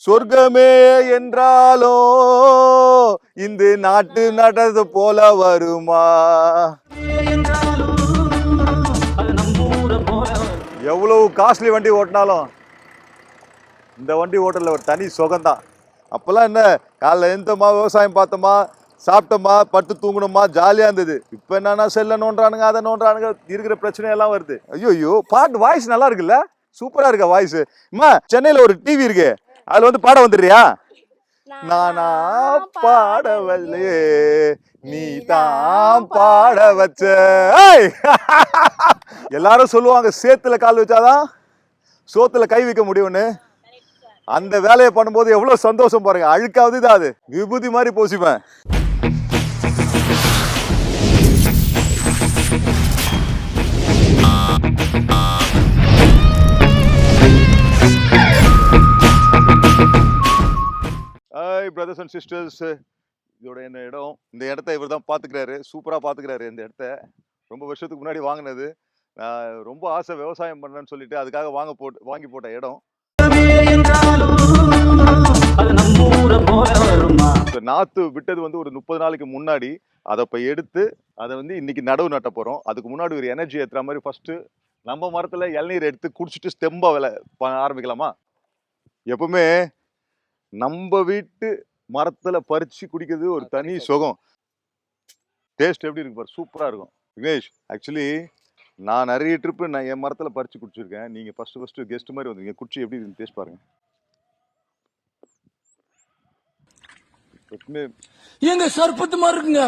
சொர்க்கமே என்றாலோ இந்த நாட்டு நடந்து போல வருமா? எவ்வளவு காஸ்ட்லி வண்டி ஓட்டினாலும் இந்த வண்டி ஓட்டல ஒரு தனி சுகம்தான். அப்பெல்லாம் என்ன, காலைல எழுந்தோமா, விவசாயம் பார்த்தோமா, சாப்பிட்டோமா, பட்டு தூங்கணுமா, ஜாலியா இருந்தது. இப்ப என்னன்னா செல்ல நோன்றானுங்க, அதை நோன்றானுங்க, இருக்கிற பிரச்சனை எல்லாம் வருது. ஐயோ பாட்டு வாய்ஸ் நல்லா இருக்குல்ல, சூப்பரா இருக்கா வாய்ஸ். அம்மா சென்னையில ஒரு டிவி இருக்கு, அதுல வந்து பாட வந்துடுறியா? நானா பாடவல்லே நீ தான் பாட வச்ச. எல்லாரும் சொல்லுவாங்க சேத்துல கால் வச்சாதான் சோத்துல கை வைக்க முடியும்னு. அந்த வேலையை பண்ணும்போது எவ்வளவு சந்தோஷம் பாருங்க. அழுக்காவது தான், அது விபூதி மாதிரி பூசிப்பேன். ஹாய் பிரதர்ஸ் அண்ட் சிஸ்டர்ஸ், இதோட என்ன இடம், இந்த இடத்த இவர் தான் பார்த்துக்கிறாரு, சூப்பராக பார்த்துக்கிறாரு. இந்த இடத்த ரொம்ப வருஷத்துக்கு முன்னாடி வாங்கினது. நான் ரொம்ப ஆசை விவசாயம் பண்ணேன்னு சொல்லிட்டு அதுக்காக வாங்கி போட்ட இடம். நாத்து விட்டது வந்து ஒரு 30 நாளைக்கு முன்னாடி. அதை இப்போ எடுத்து அதை வந்து இன்னைக்கு நடவு நட்ட போகிறோம். அதுக்கு முன்னாடி ஒரு எனர்ஜி ஏற்றுற மாதிரி ஃபர்ஸ்ட் நம்ம மரத்தில் இளநீர் எடுத்து குடிச்சிட்டு ஸ்டெம்பா வேலை ஆரம்பிக்கலாமா? எப்பவுமே நம்ம வீட்டு மரத்துல பறிச்சு குடிக்கிறது ஒரு தனி சுகம். டேஸ்ட் எப்படி இருக்கு பாரு, சூப்பரா இருக்கும். விக்னேஷ், ஆக்சுவலி நான் நிறைய ட்ரிப்பு நான் என் மரத்துல பறிச்சு குடிச்சிருக்கேன். நீங்க ஃபர்ஸ்ட் கெஸ்ட் மாதிரி வந்தீங்க, குடிச்சு எப்படி இருக்கு டேஸ்ட் பாருங்க. எங்க சர்பத்து மாதிரி இருக்குங்க.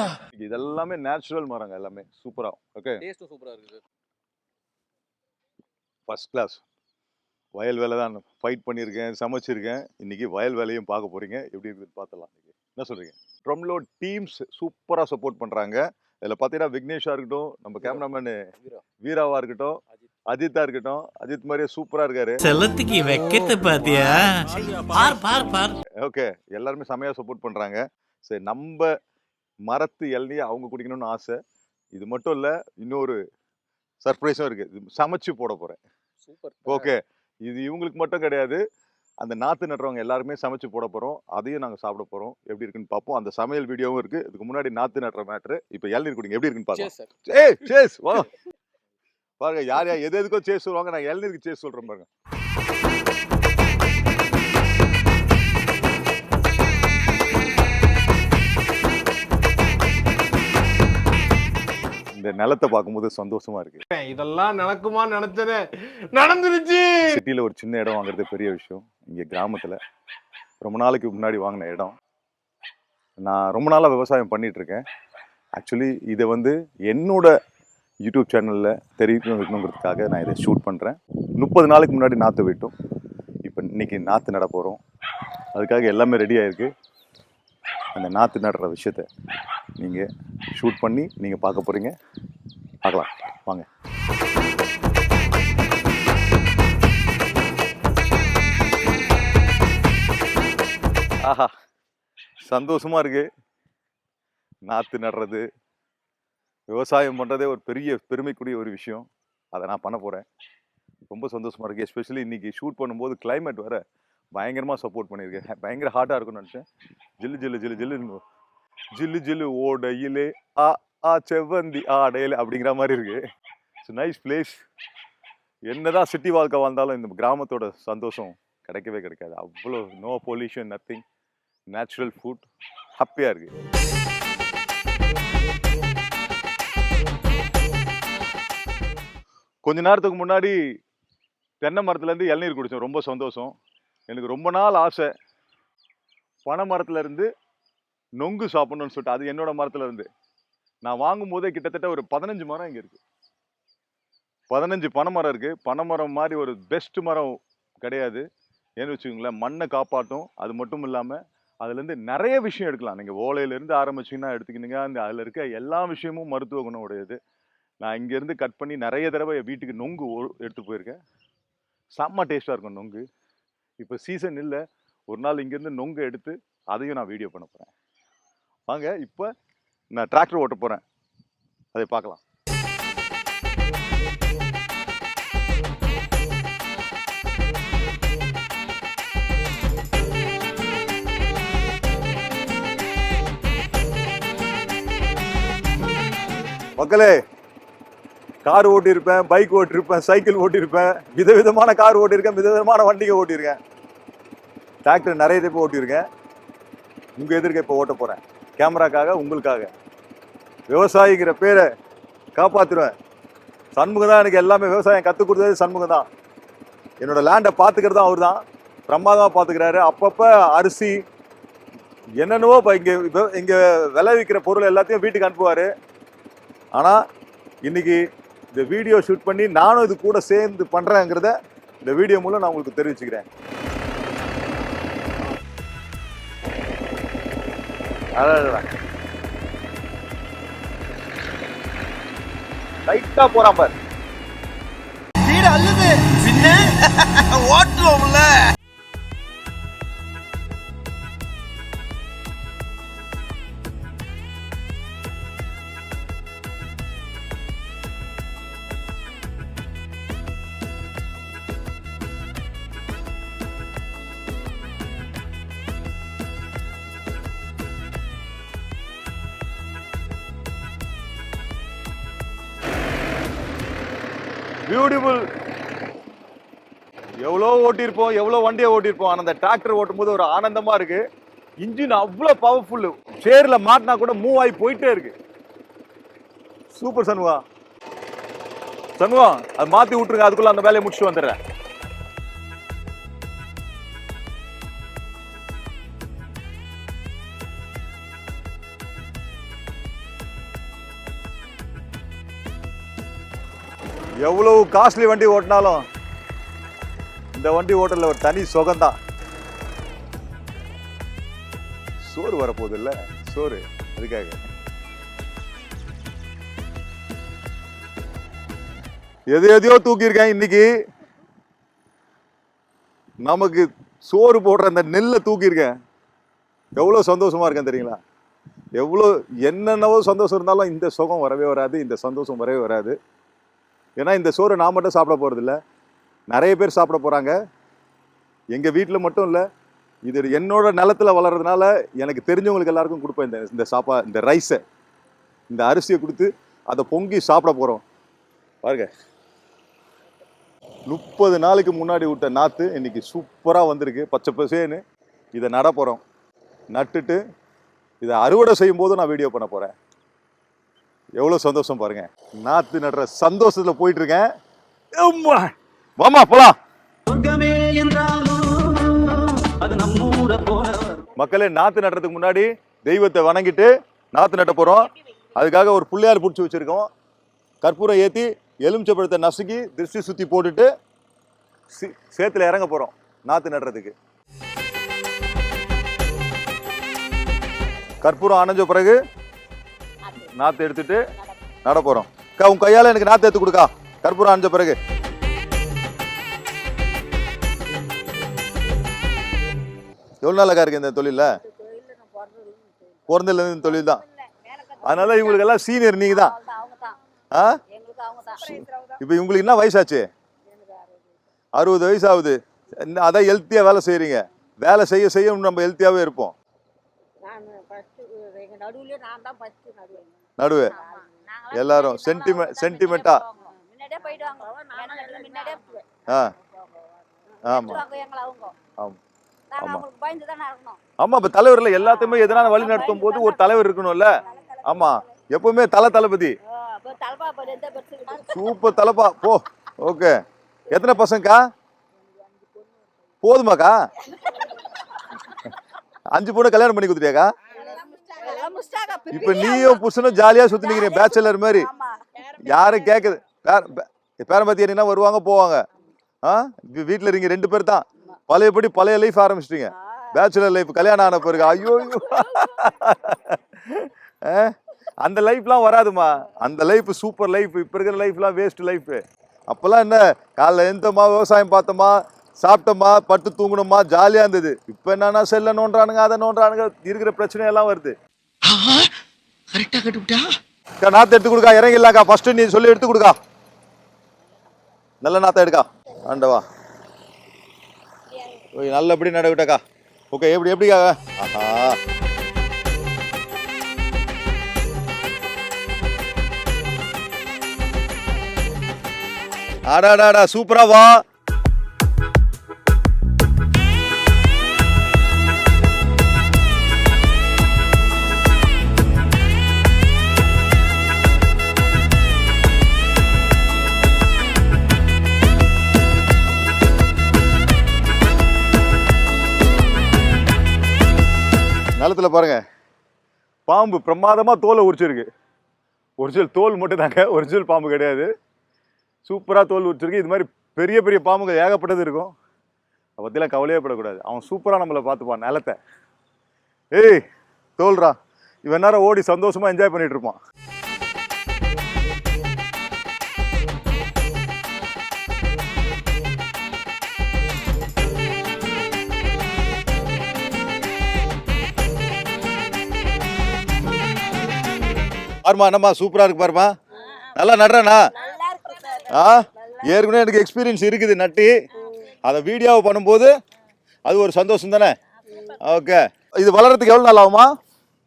இதெல்லாமே நேச்சுரல் மரங்க, எல்லாமே சூப்பரா. ஓகே, டேஸ்டும் சூப்பரா இருக்கு. First class. வயல் வேலை தான் ஃபைட் பண்ணியிருக்கேன், சமைச்சிருக்கேன். இன்னைக்கு வயல் வேலையும் பார்க்க போறீங்க, எப்படி இருக்குன்னு பார்த்தலாம். என்ன சொல்றீங்க? ட்ரம்லோ டீம்ஸ் சூப்பராக சப்போர்ட் பண்றாங்க. இதில் பார்த்தீங்கன்னா விக்னேஷா இருக்கட்டும், நம்ம கேமராமேனு வீராவா இருக்கட்டும், அஜித்தா இருக்கட்டும். அஜித் மாதிரியே சூப்பரா இருக்காரு. செல்லத்துக்கு வெக்கத்தை பாத்தியா? ஓகே, எல்லாருமே செமையா சப்போர்ட் பண்றாங்க. சரி, நம்ம மரத்து இளநீர் அவங்க குடிக்கணும்னு ஆசை. இது மட்டும் இல்ல, இன்னொரு சர்ப்ரைஸும் இருக்கு. இது சமைச்சு போட போறேன். சூப்பர். ஓகே, இது இவங்களுக்கு மட்டும் கிடையாது, அந்த நாற்று நடுறவங்க எல்லாருமே சமைச்சு போட போறோம். அதையும் நாங்கள் சாப்பிட போறோம். எப்படி இருக்குன்னு பார்ப்போம். அந்த சமையல் வீடியோவும் இருக்கு. இதுக்கு முன்னாடி நாற்று நடுற மேட்ரு. இப்போ இளநீர் குடிங்க, எப்படி இருக்குன்னு பார்க்கலாம். ஏய் சேஸ் வா பாருங்க, யார் யார் எது எதுக்கோ சேஸ் சொல்லுவாங்க, நான் இளநீருக்கு சேஸ் சொல்றேன் பாருங்க. இந்த நிலத்தை பார்க்கும்போது சந்தோஷமா இருக்கு. இதெல்லாம் நடக்குமா நினைச்சது நடந்துருச்சு. சிட்டியில ஒரு சின்ன இடம் வாங்குறது பெரிய விஷயம். இங்க கிராமத்துல ரொம்ப நாளைக்கு முன்னாடி வாங்கின இடம். நான் ரொம்ப நாளா விவசாயம் பண்ணிட்டு இருக்கேன். ஆக்சுவலி இதை வந்து என்னோட யூடியூப் சேனல்ல தெரிவிக்கணுங்கிறதுக்காக நான் இதை ஷூட் பண்றேன். 30 நாளைக்கு முன்னாடி நாற்று விட்டோம். இப்போ இன்னைக்கு நாற்று நட போறோம். அதுக்காக எல்லாமே ரெடி ஆயிருக்கு. அந்த நாற்று நடுற விஷயத்த நீங்கள் ஷூட் பண்ணி நீங்கள் பார்க்க போகிறீங்க. பார்க்கலாம் வாங்க. ஆஹா, சந்தோஷமா இருக்கு. நாற்று நடுறது, விவசாயம் பண்ணுறதே ஒரு பெரிய பெருமைக்குரிய ஒரு விஷயம். அதை நான் பண்ண போகிறேன். ரொம்ப சந்தோஷமா இருக்கு. எஸ்பெஷலி இன்னைக்கு ஷூட் பண்ணும்போது கிளைமேட் வேற பயங்கரமாக சப்போர்ட் பண்ணியிருக்கேன். பயங்கர ஹாட்டாக இருக்கும்னு நினச்சேன். ஜில்லு ஜில்லு ஜில்லு ஜில்லுன்னு ஜில்லு ஜில்லு ஓடையிலே ஆ செவ்வந்தி ஆடையிலே அப்படிங்கிற மாதிரி இருக்கு. It's nice place. என்னதான் சிட்டி வாழ்க்கை வாழ்ந்தாலும் இந்த கிராமத்தோட சந்தோஷம் கிடைக்கவே கிடைக்காது. அவ்வளோ no pollution, nothing, natural food, ஹாப்பியாக இருக்கு. கொஞ்ச நேரத்துக்கு முன்னாடி தென்னை மரத்துலேருந்து இளநீர் குடித்தோம். ரொம்ப சந்தோஷம். எனக்கு ரொம்ப நாள் ஆசை பனை மரத்துல இருந்து நொங்கு சாப்பிடணும்னு சொல்லிட்டு. அது என்னோட மரத்துல இருந்து நான் வாங்கும் போதே கிட்டத்தட்ட ஒரு 15 மரம் இங்க இருக்கு. 15 பனை மரம் இருக்கு. பனை மரம் மாதிரி ஒரு பெஸ்ட் மரம் கிடையாது. ஏன்னு வச்சுக்கோங்களேன், மண்ணை காப்பாற்றும். அது மட்டும் இல்லாம அதுல இருந்து நிறைய விஷயம் எடுக்கலாம். நீங்க ஓலையில இருந்து ஆரம்பிச்சீங்கன்னா எடுத்துக்கிட்டீங்க, அந்த அதுல இருக்க எல்லா விஷயமும் மருத்துவ குணம் உடையது. நான் இங்க இருந்து கட் பண்ணி நிறைய தடவை வீட்டுக்கு நொங்கு எடுத்து போயிருக்கேன். செம்ம டேஸ்டா இருக்கும் நொங்கு. இப்போ சீசன் இல்லை. ஒரு நாள் இங்கேருந்து நொங்கு எடுத்து அதையும் நான் வீடியோ பண்ண போகிறேன். வாங்க, இப்போ நான் டிராக்டர் ஓட்ட போகிறேன், அதை பார்க்கலாம். மக்களே, கார் ஓட்டியிருப்பேன், பைக் ஓட்டியிருப்பேன், சைக்கிள் ஓட்டியிருப்பேன், விதவிதமான கார் ஓட்டியிருக்கேன், விதவிதமான வண்டியை ஓட்டியிருக்கேன், டிராக்டர் நிறைய டைப் ஓட்டியிருக்கேன். உங்கள் எதிர்க்க இப்போ ஓட்ட போகிறேன், கேமராக்காக, உங்களுக்காக. விவசாயிங்கிற பேரை காப்பாற்றுவேன். சண்முகம் தான் எனக்கு எல்லாமே. விவசாயம் கற்றுக் கொடுத்தது சண்முகம் தான். என்னோட லேண்டை பார்த்துக்கிறதும் அவர் தான். பிரமாதமாக பார்த்துக்கிறாரு. அப்பப்போ அரிசி என்னென்னவோ இப்போ இங்கே விளைவிக்கிற பொருள் எல்லாத்தையும் வீட்டுக்கு அனுப்புவார். ஆனால் இன்னைக்கு இந்த வீடியோ ஷூட் பண்ணி நானும் இது கூட சேர்ந்து பண்ணுறேங்கிறத இந்த வீடியோ மூலம் நான் உங்களுக்கு தெரிவிச்சுக்கிறேன். லைட்டா போறான் பாரு. வீடு அல்லது பின்ன ஓட்டுவோம்ல. பியூட்டிஃபுல். எவ்வளோ ஓட்டியிருப்போம், எவ்வளோ வண்டியை ஓட்டியிருப்போம். ஆனால் அந்த டிராக்டர் ஓட்டும் போது ஒரு ஆனந்தமா இருக்கு. இன்ஜின் அவ்வளோ பவர்ஃபுல்லு. சேர்ல மாட்டினா கூட மூவ் ஆகி போயிட்டே இருக்கு. சூப்பர் சண்முகா. சண்முகா, அது மாத்தி விட்டுருங்க, அதுக்குள்ள அந்த வேலையை முடிச்சுட்டு வந்துடுறேன். எவ்வளவு காஸ்ட்லி வண்டி ஓட்டினாலும் இந்த வண்டி ஓட்டல ஒரு தனி சுகம்தான். சோறு வரப்போகுது இல்ல, சோறு அதுக்காக. எதையோ தூக்கியிருக்கேன். இன்னைக்கு நமக்கு சோறு போடுற அந்த நெல்லை தூக்கியிருக்கேன். எவ்வளோ சந்தோஷமா இருக்கேன் தெரியுங்களா? எவ்வளோ என்னென்னவோ சந்தோஷம் இருந்தாலும் இந்த சுகம் வரவே வராது, இந்த சந்தோஷம் வரவே வராது. ஏன்னா இந்த சோறு நான் மட்டும் சாப்பிட போகிறதில்ல, நிறைய பேர் சாப்பிட போகிறாங்க. எங்கள் வீட்டில் மட்டும் இல்லை, இது என்னோட நிலத்தில் வளர்றதுனால எனக்கு தெரிஞ்சவங்களுக்கு எல்லாருக்கும் கொடுப்பேன். இந்த ரைஸை, இந்த அரிசியை கொடுத்து அதை பொங்கி சாப்பிட போகிறோம். பாருங்க, 30 நாளைக்கு முன்னாடி விட்ட நாற்று இன்னைக்கு சூப்பராக வந்திருக்கு, பச்சை பசேன்னு. இதை நட போகிறோம். நட்டுட்டு இதை அறுவடை செய்யும் போது நான் வீடியோ பண்ண போகிறேன். எவ்வளோ சந்தோஷம் பாருங்க. நாற்று நடுற சந்தோஷத்தில் போயிட்டு இருக்கேன். வாமா போலாம். மக்களே, நாற்று நடுறதுக்கு முன்னாடி தெய்வத்தை வணங்கிட்டு நாற்று நட்ட போகிறோம். அதுக்காக ஒரு புள்ளையார் பிடிச்சி வச்சுருக்கோம். கற்பூரம் ஏற்றி எலுமிச்சப்பழத்தை நசுக்கி திருஷ்டி சுற்றி போட்டுட்டு சேத்துல இறங்க போகிறோம் நாற்று நடுறதுக்கு. கற்பூரம் அணைஞ்ச பிறகு நாற்று எடுத்துட்டு நட போகிறோம். உன் கையால் எனக்கு நாற்று எடுத்து கொடுக்கா. கற்பூரம் அணைஞ்ச பிறகு எவ்வளோ நாளாக இருக்கு இந்த தொழில? பிறந்ததுல இருந்து தொழில் தான். அதனால இவங்களுக்கு எல்லாம் சீனியர் நீங்க தான். இப்போ இவங்களுக்கு என்ன வயசாச்சு? 60 வயசு ஆகுது. அதான் ஹெல்த்தியா வேலை செய்யறீங்க. வேலை செய்ய செய்ய நம்ம ஹெல்த்தியாவே இருப்போம். நடுவே எல்லாரும் சென்டிமெண்டா. ஆமா ஆமா. இப்ப தலைவர்ல எல்லாத்தையுமே எதனால வழி நடத்தும் போது ஒரு தலைவர் இருக்கணும்ல. ஆமா, எப்பவுமே தளபதி. சூப்பர் தலப்பா. போ. ஓகே. எத்தனை பசங்கக்கா? போதுமாக்கா? 5 பொண்ணு கல்யாணம் பண்ணி கொடுத்துட்டியாக்கா? இப்ப நீயும் புருஷனும் ஜாலியா சுத்தி நிக்கிறீங்க, பேச்சலர் மாதிரி. யாரும் கேக்குது? பேரம்பத்தியா வருவாங்க போவாங்க. வீட்டுல இருங்க 2 பேர் தான். பழையபடி பழைய லைஃப் ஆரம்பிச்சிட்டீங்க. பேச்சுலர் லைஃப் கல்யாணம் ஆன பிறகு ஐயோ அந்த லைஃப்லாம் வராதுமா. அந்த லைஃப் சூப்பர் லைஃப். இப்ப இருக்கிற லைஃப்லாம் வேஸ்ட் லைஃப். அப்பெல்லாம் என்ன, காலைல எழுந்தோமா, விவசாயம் பார்த்தோமா, சாப்பிட்டோமா, பட்டு தூங்கணுமா, ஜாலியா இருந்தது. இப்ப என்னன்னா செல்ல நோன்றானுங்க, அதை நோன்றானுங்க, இருக்கிற பிரச்சனை எல்லாம் வருது. நாத்த எடுத்து கொடுக்கா. இறங்கிடலாக்கா. ஃபர்ஸ்ட் நீ சொல்லி எடுத்து கொடுக்கா. நல்ல நாத்த எடுக்கா. ஆண்டவா, நல்லபடி நட விட்டாக்கா. ஓகே. எப்படிக்கா? ஆஹா, ஆடாடாடா சூப்பரா வா. நிலத்துல பாருங்க பாம்பு பிரமாதமா தோலை உரிச்சிருக்கு. ஒரிஜினல் தோல் மட்டும் தாங்க, ஒரிஜினல் பாம்பு கிடையாது. சூப்பராக தோல் உரிச்சிருக்கு. இது மாதிரி பெரிய பெரிய பாம்புங்க ஏகப்பட்டது இருக்கும். அதை பற்றிலாம் கவலையே படக்கூடாது. அவன் சூப்பராக நம்மளை பார்த்துப்பான் நிலத்தை. ஏய் தோல்றா, இவன் நேரம் ஓடி சந்தோஷமா என்ஜாய் பண்ணிட்டு இருப்பான். பாருமா என்னம்மா சூப்பரா இருக்கு பாருமா. நல்லா நடுறேண்ணா. ஏற்கனவே எனக்கு எக்ஸ்பீரியன்ஸ் இருக்குது நட்டி. அதை வீடியோவை பண்ணும்போது அது ஒரு சந்தோஷம் தானே. ஓகே, இது வளர்றதுக்கு எவ்வளோ நாள் ஆகுமா?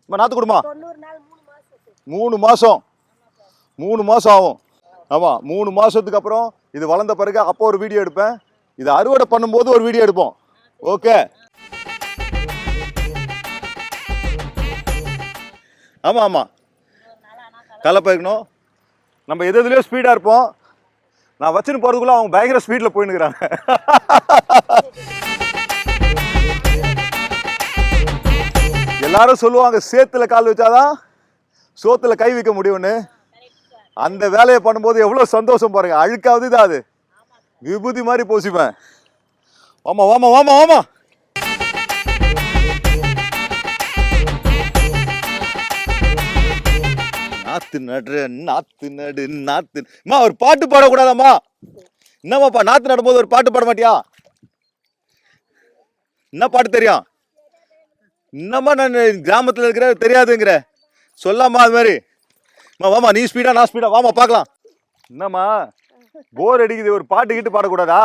இப்போ நாற்று கொடுமா 3 மாதம் 3 மாதம் ஆகும். ஆமாம், 3 மாதத்துக்கு அப்புறம் இது வளர்ந்த பிறகு அப்போ ஒரு வீடியோ எடுப்பேன். இதை அறுவடை பண்ணும்போது ஒரு வீடியோ எடுப்போம். ஓகே. ஆமாம் ஆமாம், கலப்பை இருக்கணும். நம்ம எதுலையோ ஸ்பீடாக இருப்போம். நான் வச்சுன்னு போகிறதுக்குள்ள அவங்க பயங்கர ஸ்பீடில் போயின்னுக்குறாங்க. எல்லாரும் சொல்லுவாங்க சேத்துல கால் வச்சாதான் சோத்துல கை வைக்க முடியும்னு. அந்த வேலையை பண்ணும்போது எவ்வளோ சந்தோஷம் பாருங்க. அழுக்காவது தான் அது, விபூதி மாதிரி பூசிப்பேன். வாமா வாமா வாமா வாமா. நாத்து நடு நாத்து நடு நாத்து. அம்மா ஒரு பாட்டு பாடக்கூடாதாம்மா? என்னம்மாப்பா நாத்து நடும்போது ஒரு பாட்டு பாட மாட்டியா? என்ன பாட்டு தெரியும்? என்னம்மா நான் கிராமத்தில் இருக்கிற தெரியாதுங்கிற சொல்லாமா அது மாதிரி. அம்மா வாமா, நீ ஸ்பீடா நான் ஸ்பீடா, வாமா பார்க்கலாம். என்னம்மா போர் அடிக்குது, ஒரு பாட்டு கிட்டு பாடக்கூடாதா?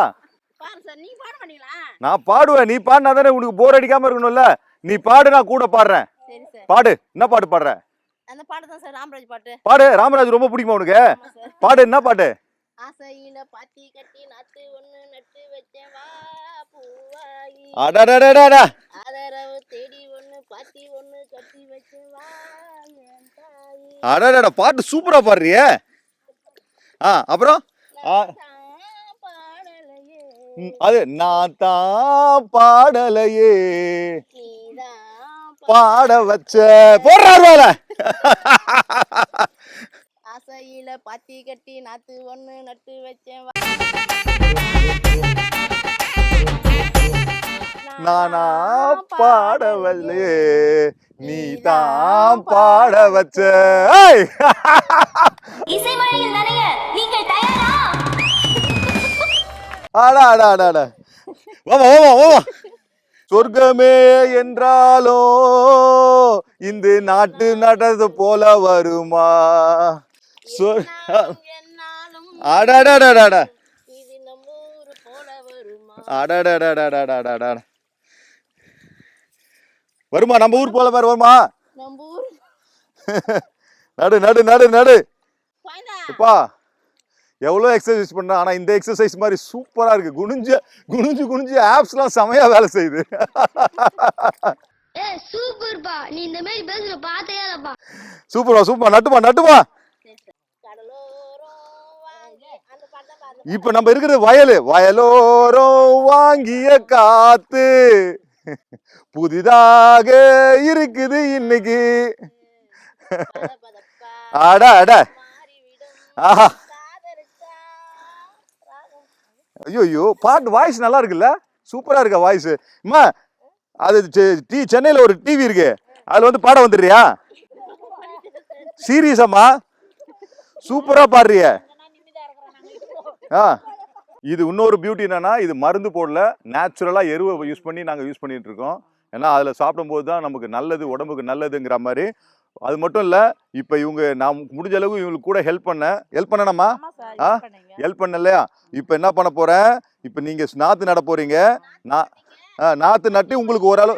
நான் பாடுவேன், நீ பாடினா தானே உனக்கு போர் அடிக்காம இருக்கணும்ல. நீ பாடு, நான் கூட பாடுறேன். பாடு. என்ன பாட்டு பாடுற? அந்த பாட்டு தான் சார், ராமராஜ் பாட்டு. பாடு. ராமராஜ் ரொம்ப பிடிக்குமா உனக்கு? பாடு. என்ன பாட்டு? ஆசையில பாத்தி கட்டி நாத்து ஒண்ணு நட்டு வச்சேன் வா பூவாயி. அடடடடடா. ஆதரவு தேடி ஒண்ணு பாத்தி ஒண்ணு கட்டி வச்சேன் வா என் தாயி. அடடடா, பாட்டு சூப்பரா பாடுறியே. அப்புறம் பாடலையே அது நான் தான் பாடலையே பாட வச்ச போடுறாருவால. ஆசையில பாத்தி கட்டி நாத்து ஒண்ணு நட்டு வச்சேன் நானா பாடவல்லையே நீ தான் பாட வச்ச. இசைமழையில் நனைய நீங்கள் தயாரா? ஆடா ஆடா ஆடா ஆடா. வாமா வாமா வாமா. சொர்க்கமே என்றாலோ இந்த நாட்டு நடந்து போல வருமா? அடடடடடா. இது நம்ம ஊரு போல வருமா? அடடடடடடடடா. வருமா நம்ம ஊர் போல மாதிரி வருமா? நம்ம ஊர் நடு நடு நடு நடு. பாய்ந்தா எப்பா எவ்வளோ எக்ஸசைஸ் பண்ண, ஆனால் இந்த எக்ஸசைஸ் மாதிரி சூப்பராக இருக்கு. குனிஞ்சு குனிஞ்சு குனிஞ்சு ஆப்ஸ்லாம் செமையா வேலை செய்யுது. சூப்பர்பா, நீ இந்த மாதிரி பேசுற பாத்தையாலப்பா. சூப்பரா சூப்பர். நட்டுமா நட்டுமா. இப்ப நம்ம இருக்கிறது வயலு. வயலோரம் வாங்கிய காத்து புதிதாக இருக்குது இன்னைக்கு. அட அட. ஆஹா. ஐயோ பாட்டு வாய்ஸ் நல்லா இருக்குல்ல, சூப்பரா இருக்க வாய்ஸ். அம்மா அது சென்னையில ஒரு டிவி இருக்கு, அதுல வந்து பாட வந்துடுறியா? சீரியஸாம்மா சூப்பரா பாடுறிய. இது இன்னொரு பியூட்டி என்னன்னா, இது மருந்து போடல, நேச்சுரலா எருவை யூஸ் பண்ணி நாங்க யூஸ் பண்ணிட்டு இருக்கோம். ஏன்னா அதுல சாப்பிடும்போது தான் நமக்கு நல்லது, உடம்புக்கு நல்லதுங்கிற மாதிரி. அது மட்டும் இல்ல, இப்ப இவங்க நான் முடிஞ்ச அளவுக்கு இவங்களுக்கு கூட ஹெல்ப் பண்ணணுமா? ஹெல்ப் பண்ணலையா? இப்ப என்ன பண்ண போறேன், இப்ப நீங்க நாத்து நட போறீங்க. நாத்து நட்டு உங்களுக்கு ஓரளவு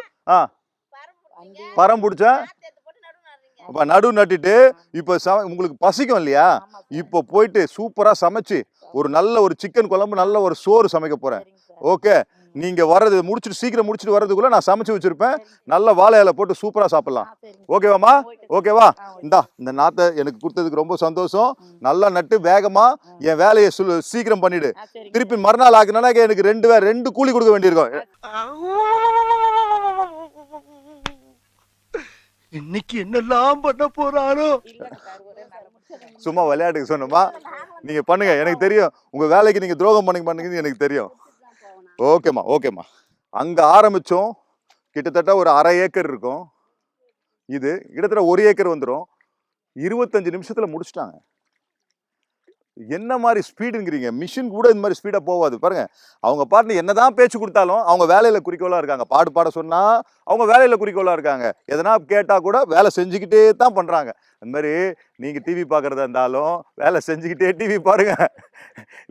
பரம் பிடிச்சா நடு நட்டுட்டு இப்ப உங்களுக்கு பசிக்கும் இல்லையா? இப்ப போயிட்டு சூப்பரா சமைச்சு ஒரு நல்ல ஒரு சிக்கன் குழம்பு, நல்ல ஒரு சோறு சமைக்க போறேன். ஓகே, நீங்க வர்றது முடிச்சுட்டு சீக்கிரம் முடிச்சுட்டு வர்றதுக்குள்ள நான் சமைச்சு வச்சிருப்பேன். நல்ல வாழை இலை போட்டு சூப்பரா சாப்பிடலாம். ஓகேவாம்மா? ஓகேவா? இந்த நாத்தை எனக்கு கொடுத்ததுக்கு ரொம்ப சந்தோஷம். நல்லா நட்டு வேகமா என் வேலையை சீக்கிரம் பண்ணிடு. திருப்பி மறுநாள் ஆகுனா எனக்கு ரெண்டு கூலி கொடுக்க வேண்டியிருக்கும். இன்னைக்கு என்னெல்லாம் பண்ண போறாரோ? சும்மா விளையாட்டுக்கு சொன்னோமா? நீங்க பண்ணுங்க, எனக்கு தெரியும். உங்க வேலைக்கு நீங்க துரோகம் பண்ணுங்கன்னு எனக்கு தெரியும். ஓகேம்மா. அங்க ஆரம்பிச்சோம். கிட்டத்தட்ட ஒரு 1/2 ஏக்கர் இருக்கும். இது கிட்டத்தட்ட 1 ஏக்கர் வந்துடும். 25 நிமிஷத்துல முடிச்சுட்டாங்க. என்ன மாதிரி ஸ்பீடுங்கிறீங்க? மிஷின் கூட இந்த மாதிரி ஸ்பீடா போகாது பாருங்க. அவங்க பாட்டு என்னதான் பேச்சு கொடுத்தாலும் அவங்க வேலையில குறிக்கோளா இருக்காங்க. பாட சொன்னா அவங்க வேலையில குறிக்கோளா இருக்காங்க. எதனா கேட்டா கூட வேலை செஞ்சுக்கிட்டே தான் பண்றாங்க. அந்த மாதிரி நீங்க டிவி பாக்குறதா இருந்தாலும் வேலை செஞ்சுக்கிட்டே டிவி பாருங்க.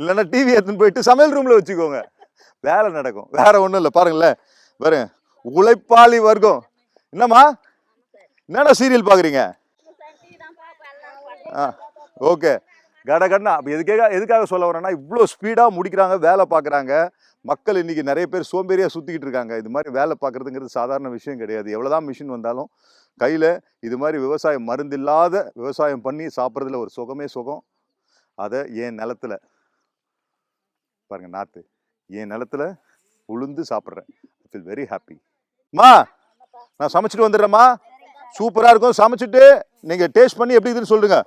இல்லைன்னா டிவி எடுத்துன்னு போயிட்டு சமையல் ரூம்ல வச்சுக்கோங்க. வேலை நடக்கும். வேற ஒண்ணும் இல்லை. பாருங்களேன், பாருங்க, உழைப்பாளி வர்க்கம். என்னம்மா, என்னடா சீரியல் பாக்குறீங்க? ஓகே, கடகடனா. அப்போ எதுக்காக சொல்ல வரேன்னா, இவ்வளோ ஸ்பீடாக முடிக்கிறாங்க, வேலை பார்க்குறாங்க. மக்கள் இன்னைக்கு நிறைய பேர் சோம்பேறியாக சுற்றிக்கிட்டு இருக்காங்க. இது மாதிரி வேலை பார்க்குறதுங்கிறது சாதாரண விஷயம் கிடையாது. எவ்வளோதான் மிஷின் வந்தாலும் கையில் இது மாதிரி விவசாயம், மருந்தில்லாத விவசாயம் பண்ணி சாப்பிட்றதுல ஒரு சுகமே சுகம். அதை என் நிலத்துல பாருங்க, நாற்று என் நிலத்துல உளுந்து சாப்பிட்றேன். I feel very happy. மா, நான் சமைச்சிட்டு வந்துடுறேம்மா. சூப்பராக இருக்கும். சமைச்சிட்டு நீங்கள் டேஸ்ட் பண்ணி எப்படி இருக்குதுன்னு சொல்லுங்க.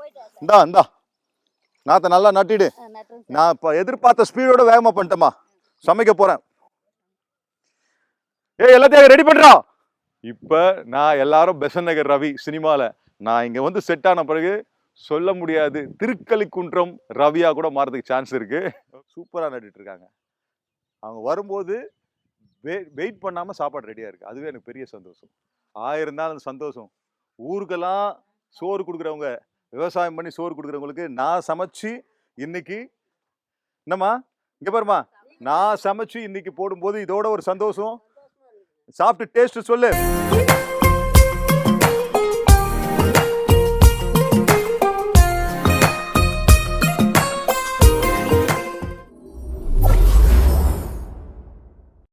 இந்தா நாத்தை நல்லா நட்டிடு. நான் இப்போ எதிர்பார்த்த ஸ்பீடோட வேகமா பண்ணிட்டேம்மா. சமைக்க போறேன். எல்லாத்தையும் ரெடி பண்றோம். இப்ப நான் எல்லாரும் பெசன்ட் நகர் ரவி சினிமால நான் இங்க வந்து செட் ஆன பிறகு சொல்ல முடியாது, திருக்கலிக்குன்றம் ரவியா கூட மாறதுக்கு சான்ஸ் இருக்கு. சூப்பரா நடிட்டு இருக்காங்க. அவங்க வரும்போது வெயிட் பண்ணாம சாப்பாடு ரெடியா இருக்கு. அதுவே எனக்கு பெரிய சந்தோஷம். 1000 தான் அந்த சந்தோஷம். ஊருக்கெல்லாம் சோறு கொடுக்குறவங்க, விவசாயம் பண்ணி சோறு கொடுக்குறவங்களுக்கு நான் சமைச்சு இன்னைக்கு, என்னம்மா இங்க பாருமா, நான் சமைச்சு இன்னைக்கு போடும்போது இதோட ஒரு சந்தோஷம். சாப்பிட்டு டேஸ்ட் சொல்லு.